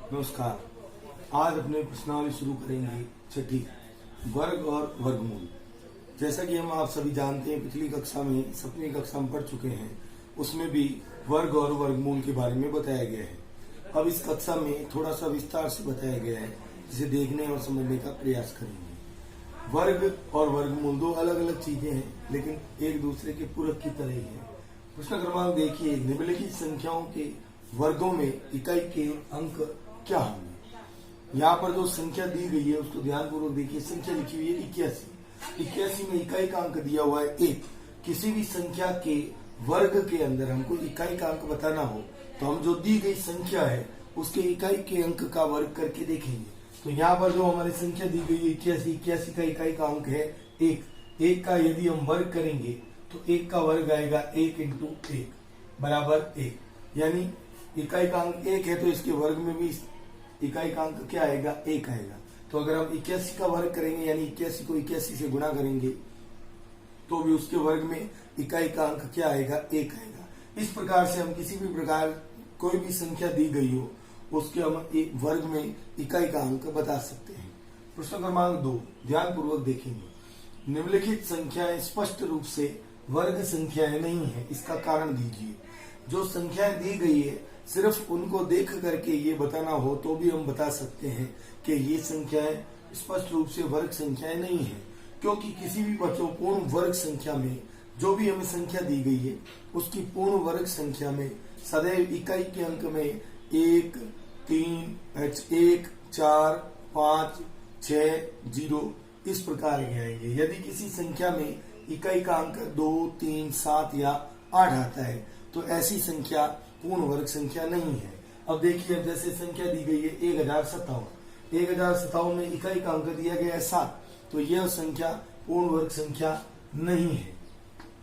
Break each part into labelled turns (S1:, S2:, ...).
S1: नमस्कार। आज अपने प्रश्नावली शुरू करेंगे छठी, वर्ग और वर्गमूल। जैसा कि हम आप सभी जानते हैं, पिछली कक्षा में 7वीं कक्षा में पढ़ चुके हैं, उसमें भी वर्ग और वर्गमूल के बारे में बताया गया है। अब इस कक्षा में थोड़ा सा विस्तार से बताया गया है, जिसे देखने और समझने का प्रयास करेंगे। वर्ग और वर्गमूल दो अलग अलग चीजें हैं, लेकिन एक दूसरे के पूरक की तरह ही है। प्रश्न क्रमांक देखिए, निम्नलिखित संख्याओं के वर्गों में इकाई के अंक क्या होंगे। यहाँ पर जो संख्या दी गई है उसको ध्यानपूर्वक देखिए। संख्या लिखी हुई है 81। 81 में इकाई का अंक दिया हुआ है 1। किसी भी संख्या के वर्ग के अंदर हमको इकाई का अंक बताना हो तो हम जो दी गई संख्या है उसके इकाई के अंक का वर्ग करके देखेंगे। तो यहाँ पर जो हमारी संख्या दी गई है 81 का इकाई का अंक है 1। 1 का यदि हम वर्ग करेंगे तो 1 का वर्ग आएगा 1 इंटू 1 बराबर 1। यानी इकाई का अंक 1 है तो इसके वर्ग में भी इकाई का अंक क्या आएगा, 1 आएगा। तो अगर हम 81 का वर्ग करेंगे यानी 81 को 81 से गुणा करेंगे तो भी उसके वर्ग में इकाई का अंक क्या आएगा, 1 आएगा। इस प्रकार से हम किसी भी प्रकार कोई भी संख्या दी गई हो उसके हम वर्ग में इकाई का अंक बता सकते हैं। प्रश्न क्रमांक 2 ध्यानपूर्वक देखेंगे। निम्नलिखित संख्याएं स्पष्ट रूप से वर्ग संख्याएं नहीं है, इसका कारण दीजिए। जो संख्याएं दी गई है सिर्फ उनको देख करके ये बताना हो तो भी हम बता सकते हैं कि ये संख्याएं स्पष्ट रूप से वर्ग संख्याएं नहीं है, क्योंकि किसी भी बच्चों पूर्ण वर्ग संख्या में जो भी हमें संख्या दी गई है उसकी पूर्ण वर्ग संख्या में सदैव इकाई के अंक में 1, 3, 1, 4, 5, 6, 0 इस प्रकार के आएंगे। यदि किसी संख्या में इकाई का अंक 2, 3, 7 या 8 आता है तो ऐसी संख्या पूर्ण वर्ग संख्या नहीं है। अब देखिए, अब जैसे संख्या दी गई है 1057। 1057 में इकाई का अंक दिया गया है 7, तो यह संख्या पूर्ण वर्ग संख्या नहीं है।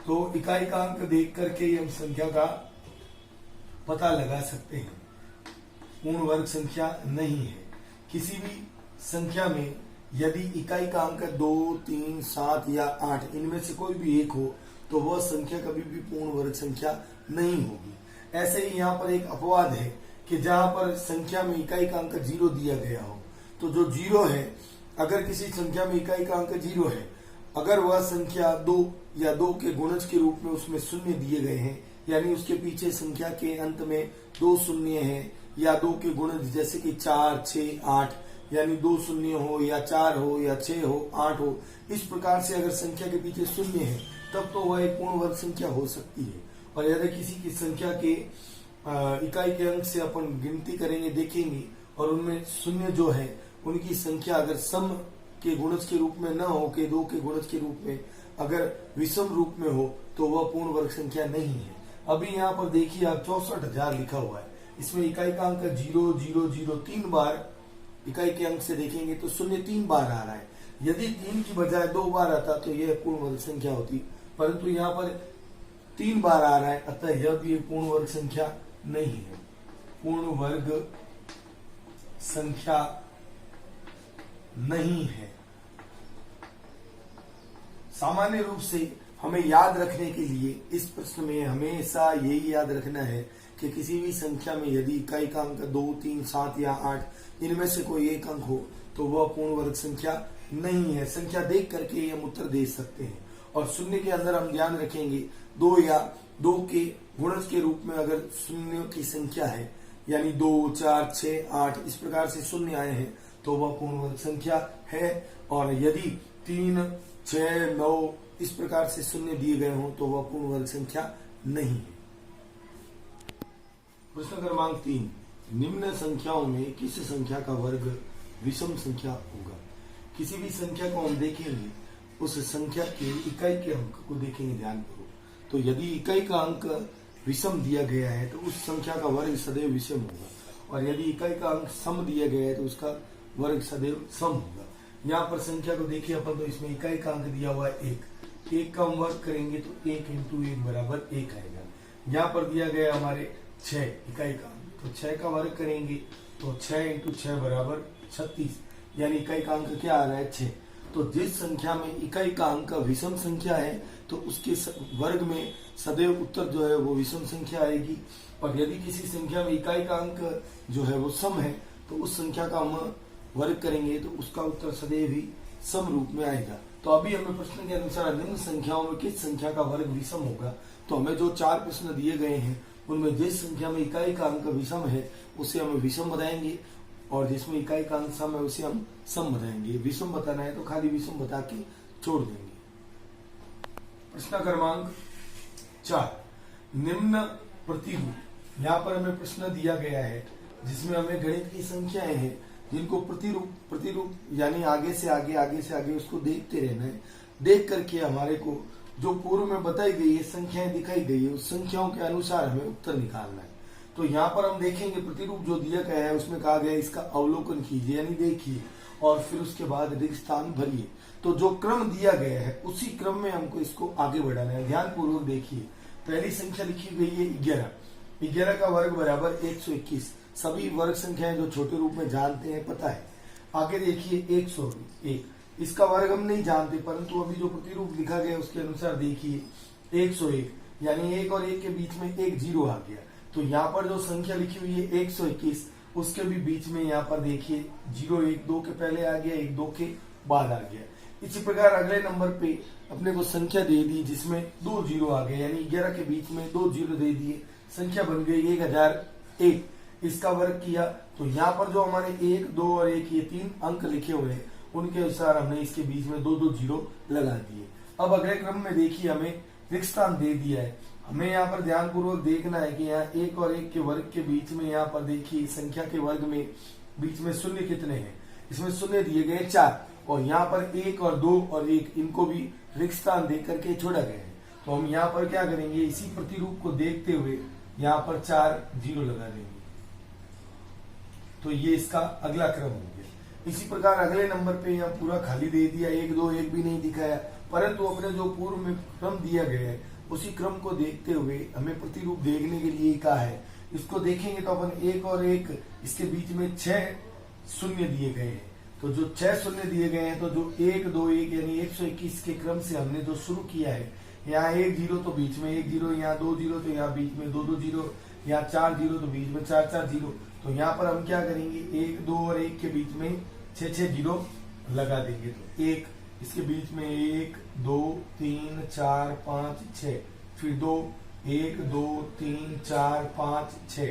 S1: तो इकाई का अंक देख करके हम संख्या का पता लगा सकते हैं, पूर्ण वर्ग संख्या नहीं है। किसी भी संख्या में यदि इकाई का अंक 2, 3, 7 या 8 इनमें से कोई भी एक हो तो वह संख्या कभी भी पूर्ण वर्ग संख्या नहीं होगी। ऐसे ही यहाँ पर एक अपवाद है कि जहां पर संख्या में इकाई का अंक 0 दिया गया हो, तो जो 0 है, अगर किसी संख्या में इकाई का अंक 0 है, अगर वह संख्या 2 या 2 के गुणज के रूप में उसमें शून्य दिए गए हैं, यानी उसके पीछे संख्या के अंत में 2 शून्य है, या 2 के गुणज जैसे कि 4, 6, 8 यानी 2 शून्य हो या 4 हो या 6 हो 8 हो, इस प्रकार से अगर संख्या के पीछे शून्य है तब तो वह एक पूर्ण वर्ग संख्या हो सकती है। और यदि किसी की संख्या के इकाई के अंक से अपन गिनती करेंगे, देखेंगे, और उनमें शून्य जो है उनकी संख्या अगर सम के गुणज के रूप में न हो के 2 के गुणज के रूप में अगर विषम रूप में हो तो वह पूर्ण वर्ग संख्या नहीं है। अभी यहाँ पर देखिए आप 64,000 लिखा हुआ है, इसमें इकाई का अंक 0, 0, 0 3 बार इकाई के अंक से देखेंगे तो शून्य 3 बार आ रहा है। यदि 3 की बजाय 2 बार आता तो यह पूर्ण वर्ग संख्या होती, परंतु यहाँ पर 3 बार आ रहा है, अतः यह भी एक पूर्ण वर्ग संख्या नहीं है। पूर्ण वर्ग संख्या नहीं है। सामान्य रूप से हमें याद रखने के लिए इस प्रश्न में हमेशा यही याद रखना है कि किसी भी संख्या में यदि इकाई का अंक 2, 3, 7 या 8 इनमें से कोई एक अंक हो तो वह पूर्ण वर्ग संख्या नहीं है। संख्या देख करके हम उत्तर दे सकते हैं। और शून्य के अंदर हम ध्यान रखेंगे 2 या 2 के गुणज के रूप में अगर शून्य की संख्या है, यानी 2, 4, 6, 8 इस प्रकार से शून्य आए हैं तो वह पूर्ण वर्ग संख्या है। और यदि 3, 6, 9 इस प्रकार से शून्य दिए गए हों तो वह पूर्ण वर्ग संख्या नहीं है। प्रश्न क्रमांक 3 निम्न संख्याओं में किस संख्या का वर्ग विषम संख्या होगा। किसी भी संख्या को हम देखेंगे, उस संख्या के इकाई के अंक को देखेंगे ध्यानपूर्वक, तो यदि इकाई का अंक विषम दिया गया है तो उस संख्या का वर्ग सदैव विषम होगा, और यदि इकाई का अंक सम दिया गया है तो उसका वर्ग सदैव सम होगा। यहाँ पर संख्या को देखिए अपन, तो इसमें इकाई का अंक दिया हुआ है 1 का हम वर्ग करेंगे तो 1 इंटू 1 बराबर 1 आएगा। यहाँ पर दिया गया हमारे 6 इकाई का अंक, तो 6 का वर्ग करेंगे तो 6 इंटू 6 बराबर 36, यानी इकाई का अंक क्या आ रहा है 6। तो जिस संख्या में इकाई का अंक विषम संख्या है तो उसके वर्ग में सदैव उत्तर जो है वो विषम संख्या आएगी। और यदि किसी संख्या में इकाई का अंक जो है वो सम है तो उस संख्या का हम वर्ग करेंगे तो उसका उत्तर सदैव ही सम रूप में आएगा। तो अभी हमें प्रश्न के अनुसार निम्न संख्याओं में किस संख्या का वर्ग विषम होगा। तो हमें जो 4 प्रश्न दिए गए हैं उनमें जिस संख्या में इकाई का अंक विषम है उसे हम विषम बताएंगे, और जिसमें इकाई का अंक सम है उसे हम सम बताएंगे। विषम बताना है तो खाली विषम बता के छोड़ देंगे। प्रश्न क्रमांक 4, निम्न प्रतिरूप। यहाँ पर हमें प्रश्न दिया गया है जिसमें हमें गणित की संख्याएं हैं जिनको प्रतिरूप यानी आगे से आगे उसको देखते रहना है। देख करके हमारे को जो पूर्व में बताई गई है संख्याएं दिखाई गई है उस संख्याओं के अनुसार हमें उत्तर निकालना है। तो यहाँ पर हम देखेंगे प्रतिरूप जो दिया गया है उसमें कहा गया है इसका अवलोकन कीजिए यानी देखिए और फिर उसके बाद रिक्त स्थान भरिए। तो जो क्रम दिया गया है उसी क्रम में हमको इसको आगे बढ़ाना है। ध्यान पूर्वक देखिए, पहली संख्या लिखी गई है 11 का वर्ग बराबर 121। सभी वर्ग संख्याएं जो छोटे रूप में जानते हैं पता है। आगे देखिए 101, इसका वर्ग हम नहीं जानते परंतु अभी जो प्रतिरूप लिखा गया उसके अनुसार देखिए 101 यानी 1 और 1 के बीच में एक 0 आ गया। तो यहाँ पर जो संख्या लिखी हुई है 121 उसके भी बीच में यहाँ पर देखिए 0 1 2 के पहले आ गया, 1 2 के बाद आ गया। इसी प्रकार अगले नंबर पे अपने को संख्या दे दी जिसमें 2 0 आ गए यानी 11 के बीच में 2 0 दे दिए, संख्या बन गई 1001। इसका वर्ग किया तो यहाँ पर जो हमारे 1 2 और 1 ये 3 अंक लिखे हुए हैं उनके अनुसार हमने इसके बीच में 2 2 0 लगा दिए। अब अगले क्रम में देखिए हमें रिक्त स्थान दे दिया है। हमें यहाँ पर ध्यान पूर्वक देखना है कि यहाँ 1 और 1 के वर्ग के बीच में यहाँ पर देखिए संख्या के वर्ग में बीच में शून्य कितने हैं, इसमें शून्य दिए गए 4 और यहाँ पर 1 और 2 और 1 इनको भी रिक्त स्थान दे करके छोड़ा गया है। तो हम यहाँ पर क्या करेंगे, इसी प्रतिरूप को देखते हुए यहाँ पर 4 0 लगा देंगे। तो ये इसका अगला क्रम हो गया। इसी प्रकार अगले नंबर पे यहाँ पूरा खाली दे दिया, 1 2 1 भी नहीं दिखाया, परंतु अपने जो पूर्व में क्रम दिया गया है उसी क्रम को देखते हुए हमें प्रतिरूप देखने के लिए कहा है। इसको देखेंगे तो अपन 1 और 1 इसके बीच में 6 शून्य दिए गए हैं। तो जो 6 शून्य दिए गए हैं तो जो 1 2 1 यानी 121 के क्रम से हमने जो शुरू किया है, यहाँ 1 0 तो बीच में 1 0, यहाँ 2 0 तो यहाँ बीच में 2 2 0, यहाँ 4 0 तो बीच में 4 4 0। तो यहाँ पर हम क्या करेंगे, 1 2 और 1 के बीच में 6 6 0 लगा देंगे। तो 1 इसके बीच में 1 2 3 4 5 6, फिर 2 1 2 3 4 5 6,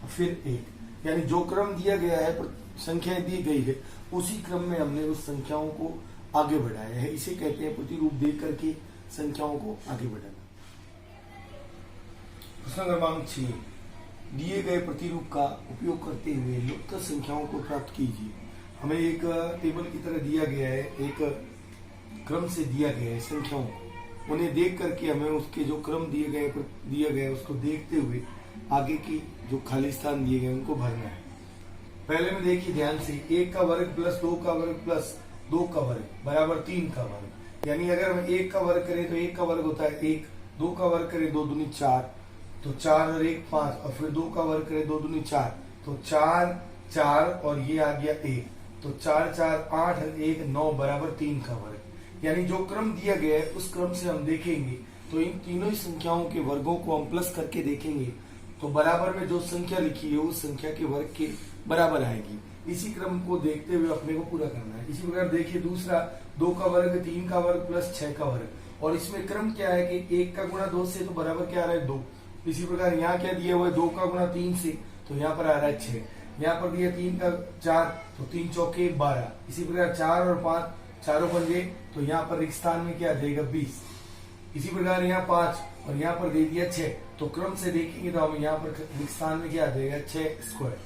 S1: फिर 1, यानी जो क्रम दिया गया है संख्याएं दी गई है उसी क्रम में हमने उस संख्याओं को आगे बढ़ाया है। इसे कहते हैं प्रतिरूप देख करके संख्याओं को आगे बढ़ाना। प्रश्न क्रमांक 6, दिए गए प्रतिरूप का उपयोग करते हुए लुप्त संख्याओं को प्राप्त कीजिए। हमें एक टेबल की तरह दिया गया है, एक क्रम से दिया गया है संख्याओं को, उन्हें देख करके हमें उसके जो क्रम दिया गया उसको देखते हुए आगे की जो खाली स्थान दिए गए उनको भरना है। पहले में देखिए ध्यान से, 1 का वर्ग प्लस 2 का वर्ग प्लस 2 का वर्ग बराबर 3 का वर्ग, यानी अगर हम 1 का वर्ग करें तो 1 का वर्ग होता है 1, 2 का वर्ग करें 2 दूनी 4, तो 4 और 1 5, और फिर 2 का वर्ग करें 2 दूनी 4, तो 4 4 और ये आ गया 1, तो 4 4 8 और 1 9 बराबर 3 का वर्ग। यानी जो क्रम दिया गया है उस क्रम से हम देखेंगे तो इन तीनों ही संख्याओं के वर्गों को हम प्लस करके देखेंगे तो बराबर में जो संख्या लिखी है उस संख्या के वर्ग के बराबर आएगी। इसी क्रम को देखते हुए अपने को पूरा करना है। इसी प्रकार देखिए दूसरा, 2 का वर्ग 3 का वर्ग प्लस 6 का वर्ग, और इसमें क्रम क्या है कि 1 का गुणा 2 से तो बराबर क्या आ रहा है 2। इसी प्रकार यहाँ क्या दिया हुआ है, 2 का गुणा 3 से तो यहाँ पर आ रहा है 6। यहाँ पर दिया 3 का 4 तो 3 चौके 12। इसी प्रकार 4 और 5 चारों बन गए तो यहाँ पर रिक्त स्थान में क्या आ जाएगा 20। इसी प्रकार यहाँ 5 और यहाँ पर दे दिया 6, तो क्रम से देखेंगे तो हम यहाँ पर रिक्त स्थान में क्या आ जाएगा 6 स्क्वायर,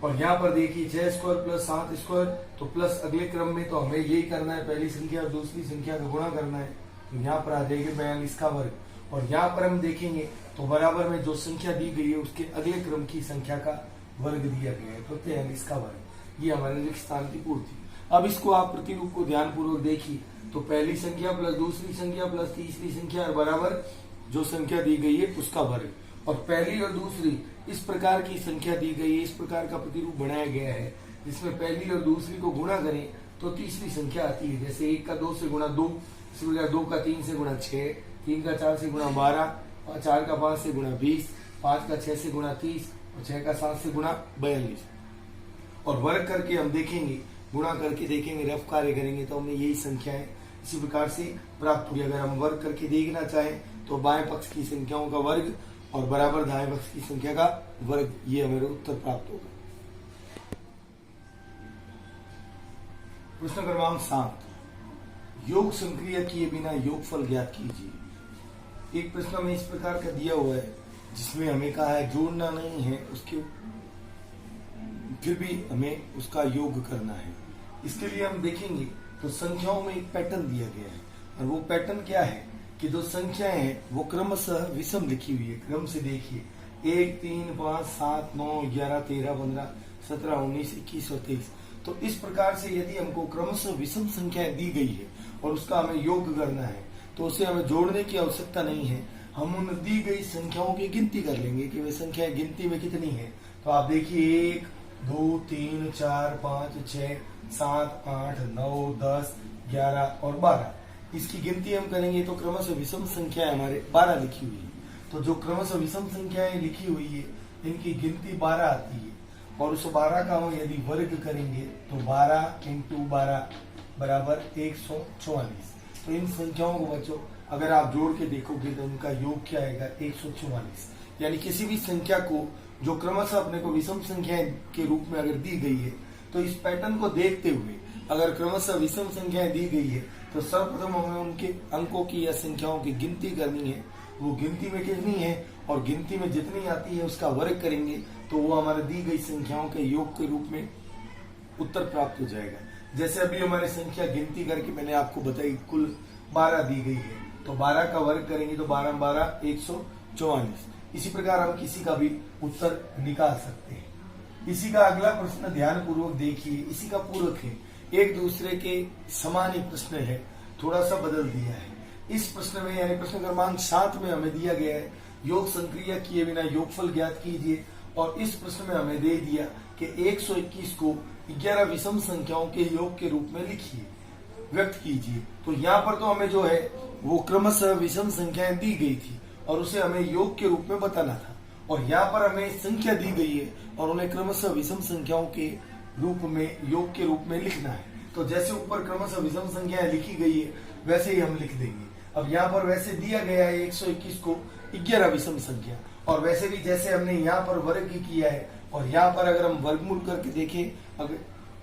S1: और यहाँ पर देखिए 6 स्क्वायर प्लस 7 स्क्वायर, तो प्लस अगले क्रम में तो हमें यही करना है, पहली संख्या और दूसरी संख्या का गुणा करना है, तो यहाँ पर आ जाएगा 42 का वर्ग। और यहाँ पर हम देखेंगे तो बराबर में जो संख्या दी गई है उसके अगले क्रम की संख्या का वर्ग दिया गया है, तो 43 का वर्ग। ये हमारे रिक्त स्थान की पूर्ति। अब इसको आप प्रतिरूप को ध्यान पूर्वक देखिए तो पहली संख्या प्लस दूसरी संख्या प्लस तीसरी संख्या और बराबर जो संख्या दी गई है उसका वर्ग, और पहली और दूसरी इस प्रकार की संख्या दी गई है, इस प्रकार का प्रतिरूप बनाया गया है जिसमें पहली और दूसरी को गुणा करें तो तीसरी संख्या आती है। जैसे 1 का 2 से गुणा 2, इसी प्रकार 2 का 3 से गुणा 6, 3 का 4 से गुणा 12, 4 का 5 से गुणा 20, 5 का 6 से गुणा 30 और 6 का 7 से गुणा 42। और वर्ग करके हम देखेंगे, गुणा करके देखेंगे, रफ कार्य करेंगे तो हमें यही संख्या है इसी प्रकार से प्राप्त होगी। अगर हम वर्ग करके देखना चाहें तो बाएं पक्ष की संख्याओं का वर्ग और बराबर दाएं पक्ष की संख्या का वर्ग, ये हमें उत्तर प्राप्त होगा। प्रश्न क्रमांक 7, योग संक्रिया किए बिना योगफल ज्ञात कीजिए। एक प्रश्न हमें इस प्रकार का दिया हुआ है जिसमें हमें कहा है जोड़ना नहीं है, उसके फिर भी हमें उसका योग करना है। इसके लिए हम देखेंगे तो संख्याओं में एक पैटर्न दिया गया है और वो पैटर्न क्या है कि जो संख्याएं हैं वो क्रमशः विषम लिखी हुई है। क्रम से देखिए 1, 3, 5, 7, 9, 11, 13, 15, 17, 19, 21 और 23। तो इस प्रकार से यदि हमको क्रमशः विषम संख्याएं दी गई है और उसका हमें योग करना है तो उसे हमें जोड़ने की आवश्यकता नहीं है। हम उन दी गई संख्याओं की गिनती कर लेंगे कि वे संख्याएं गिनती में कितनी है। तो आप देखिए 1, 2, 3, 4, 5, 6, 7, 8, 9, 10, 11 और 12। इसकी गिनती हम करेंगे तो क्रमशः विषम संख्याएं हमारे 12 लिखी हुई है। तो जो क्रमशः विषम संख्याएं लिखी हुई है इनकी गिनती 12 आती है और उस 12 का हम यदि वर्ग करेंगे तो 12 इंटू 12 बराबर 144। तो इन संख्याओं को बच्चों अगर आप जोड़ के देखोगे तो उनका योग क्या आएगा 144। यानी किसी भी संख्या को जो क्रमशः अपने को विषम संख्याएं के रूप में अगर दी गई है तो इस पैटर्न को देखते हुए अगर क्रमशः विषम संख्याएं दी गई है तो सर्वप्रथम हमें उनके अंकों की या संख्याओं की गिनती करनी है। वो गिनती में कितनी है और गिनती में जितनी आती है उसका वर्ग करेंगे तो वो हमारे दी गई संख्याओं के योग के रूप में उत्तर प्राप्त हो जाएगा। जैसे अभी हमारी संख्या गिनती करके मैंने आपको बताई कुल 12 दी गई है तो 12 का वर्ग करेंगे तो 12 12 144। इसी प्रकार हम किसी का भी उत्तर निकाल सकते हैं। इसी का अगला प्रश्न ध्यान पूर्वक देखिए, इसी का पूरक है, एक दूसरे के समान ही प्रश्न है, थोड़ा सा बदल दिया है। इस प्रश्न में यानी प्रश्न क्रमांक 7 में हमें दिया गया है योग संक्रिया किए बिना योगफल ज्ञात कीजिए और इस प्रश्न में हमें दे दिया कि 121 को 11 विषम संख्याओं के योग के रूप में लिखिए, व्यक्त कीजिए। तो यहाँ पर तो हमें जो है वो क्रमशः विषम संख्याएं दी गई थी और उसे हमें योग के रूप में बताना था और यहाँ पर हमें संख्या दी गई है और उन्हें क्रमशः विषम संख्याओं के रूप में योग के रूप में लिखना है। तो जैसे ऊपर क्रमशः विषम संख्याएं लिखी गई है वैसे ही हम लिख देंगे। अब यहाँ पर वैसे दिया गया है 121 को 11 विषम संख्या और वैसे भी जैसे हमने यहाँ पर वर्ग किया है और यहाँ पर अगर हम वर्गमूल करके देखें अगर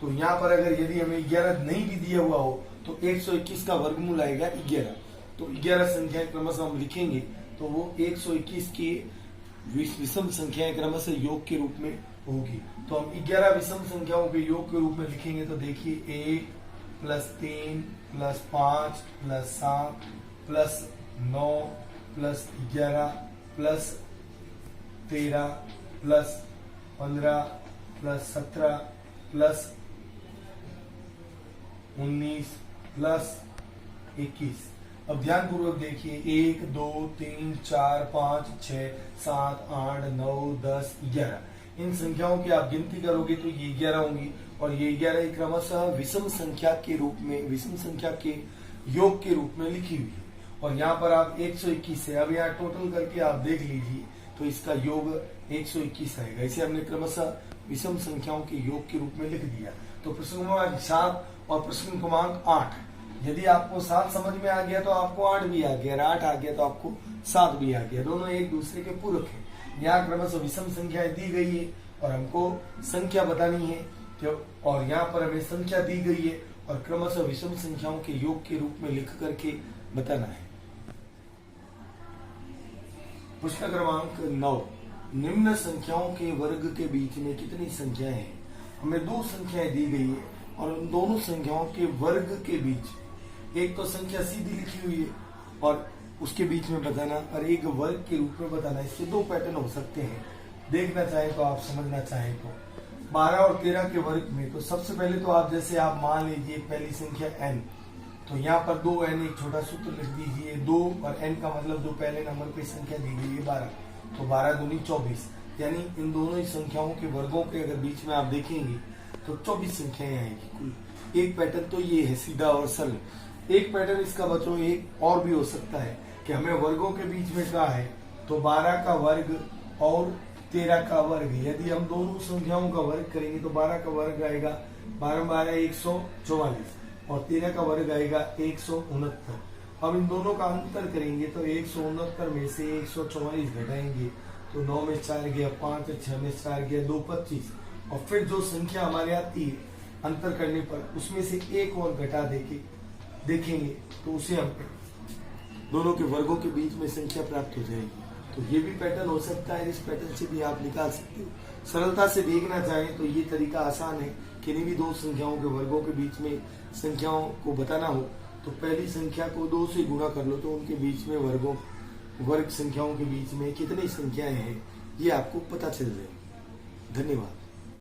S1: तो यहाँ पर अगर यदि हमें 11 नहीं भी दिया हुआ हो तो 121 का वर्गमूल आएगा 11। तो 11 संख्याएं क्रमशः हम लिखेंगे तो वो 121 की विषम संख्याएं क्रमशः योग के रूप में होगी। तो हम 11 विषम संख्याओं के योग के रूप में लिखेंगे तो देखिए 1 + 3 + 5 + 7 + 9 + 11 + 13 + 15 + 17 + 19 + 21। अब ध्यान पूर्वक देखिए 1 2 3 4 5 6 7 8 9 10 11। इन संख्याओं की आप गिनती करोगे तो ये 11 होंगी और ये 11 क्रमशः विषम संख्या के रूप में विषम संख्या के योग के रूप में लिखी हुई है और यहाँ पर आप 121 है। अब यहाँ टोटल करके आप देख लीजिए तो इसका योग 121 आएगा। इसे हमने क्रमशः विषम संख्याओं के योग के रूप में लिख दिया। तो प्रश्न क्रमांक 7 और प्रश्न क्रमांक 8, यदि आपको 7 समझ में आ गया तो आपको 8 भी आ गया, 8 आ गया तो आपको 7 भी आ गया। दोनों एक दूसरे के पूरक है। यहाँ क्रमशः विषम संख्याएं दी गई है और हमको संख्या बतानी है और यहाँ पर हमें संख्या दी गई है और क्रमशः विषम संख्याओं के योग के रूप में लिख करके बताना है। प्रश्न क्रमांक 9, निम्न संख्याओं के वर्ग के बीच में कितनी संख्याएं हैं। हमें 2 संख्याएं दी गई है और उन दोनों संख्याओं के वर्ग के बीच एक तो संख्या सीधी लिखी हुई है और उसके बीच में बताना और एक वर्ग के रूप में बताना। इससे 2 पैटर्न हो सकते हैं, देखना चाहें तो आप समझना चाहें तो 12 और 13 के वर्ग में। तो सबसे पहले तो आप जैसे आप मान लीजिए पहली संख्या n, तो यहाँ पर 2n एक छोटा सूत्र लिख दीजिए। 2 और n का मतलब जो पहले नंबर पे संख्या दी गई है 12, तो 12 दूनी 24। यानी इन दोनों ही संख्याओं के वर्गों के अगर बीच में आप देखेंगे तो 24 संख्याएं आएगी कुल। एक पैटर्न तो ये है सीधा और सरल। एक पैटर्न इसका बच्चों एक और भी हो सकता है कि हमें वर्गों के बीच में क्या है तो 12 का वर्ग और 13 का वर्ग। यदि हम दोनों संख्याओं का वर्ग करेंगे तो 12 का वर्ग आएगा 12 12 144 और 13 का वर्ग आएगा 169। अब इन दोनों का अंतर करेंगे तो 169 में से 144 घटाएंगे तो 9 में 4 गया 5, 6 में 4 गया 2, 25 और फिर जो संख्या हमारे आती है अंतर करने पर उसमें से एक और घटा देखेंगे तो उसे हम दोनों के वर्गों के बीच में संख्या प्राप्त हो जाएगी। तो ये भी पैटर्न हो सकता है, इस पैटर्न से भी आप निकाल सकते हो। सरलता से देखना चाहें तो ये तरीका आसान है। किन्हीं भी दो संख्याओं के वर्गों के बीच में संख्याओं को बताना हो तो पहली संख्या को 2 से गुणा कर लो तो उनके बीच में वर्ग संख्याओं के बीच में कितनी संख्याएं हैं ये आपको पता चल जाएगी। धन्यवाद।